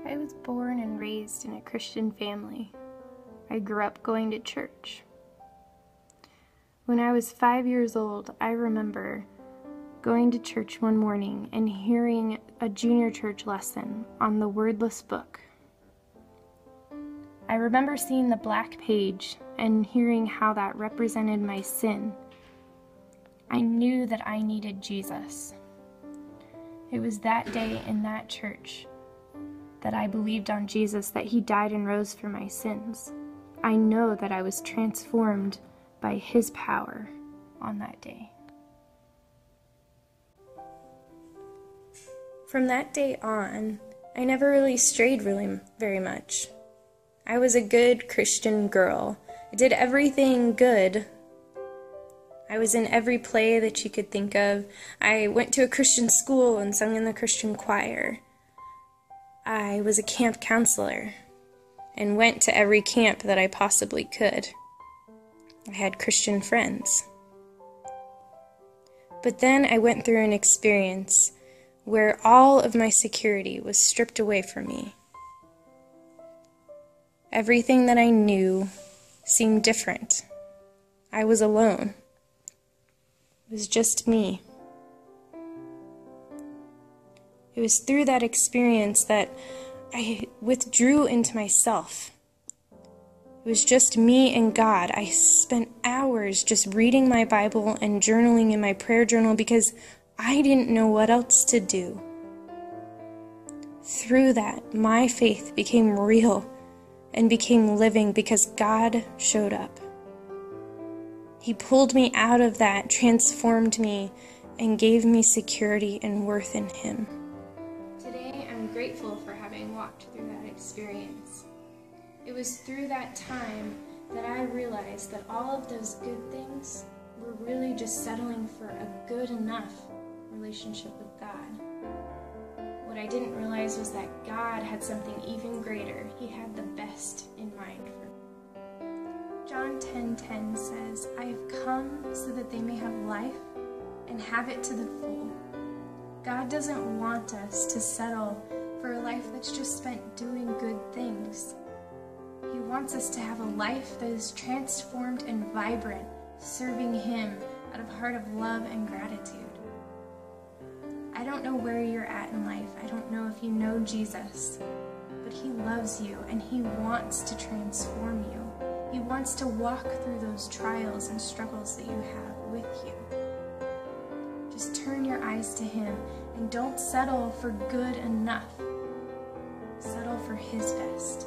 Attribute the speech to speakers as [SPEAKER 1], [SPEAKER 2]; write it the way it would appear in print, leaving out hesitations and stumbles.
[SPEAKER 1] I was born and raised in a Christian family. I grew up going to church. When I was 5 years old, I remember going to church one morning and hearing a junior church lesson on the wordless book. I remember seeing the black page and hearing how that represented my sin. I knew that I needed Jesus. It was that day in that church that I believed on Jesus, that he died and rose for my sins. I know that I was transformed by his power on that day. From that day on, I never really strayed very much. I was a good Christian girl. I did everything good. I was in every play that you could think of. I went to a Christian school and sung in the Christian choir. I was a camp counselor and went to every camp that I possibly could. I had Christian friends. But then I went through an experience where all of my security was stripped away from me. Everything that I knew seemed different. I was alone. It was just me. It was through that experience that I withdrew into myself. It was just me and God. I spent hours just reading my Bible and journaling in my prayer journal because I didn't know what else to do. Through that, my faith became real and became living because God showed up. He pulled me out of that, transformed me, and gave me security and worth in him. Today, I'm grateful for having walked through that experience. It was through that time that I realized that all of those good things were really just settling for a good enough relationship with God. What I didn't realize was that God had something even greater. He had the best in mind for me. John 10:10 says, "I have come so that they may have life and have it to the full." God doesn't want us to settle for a life that's just spent doing good things. He wants us to have a life that is transformed and vibrant, serving him out of a heart of love and gratitude. I don't know where you're at in life. I don't know if you know Jesus, but he loves you and he wants to transform you. He wants to walk through those trials and struggles that you have with you. Just turn your eyes to him and don't settle for good enough. Settle for his best.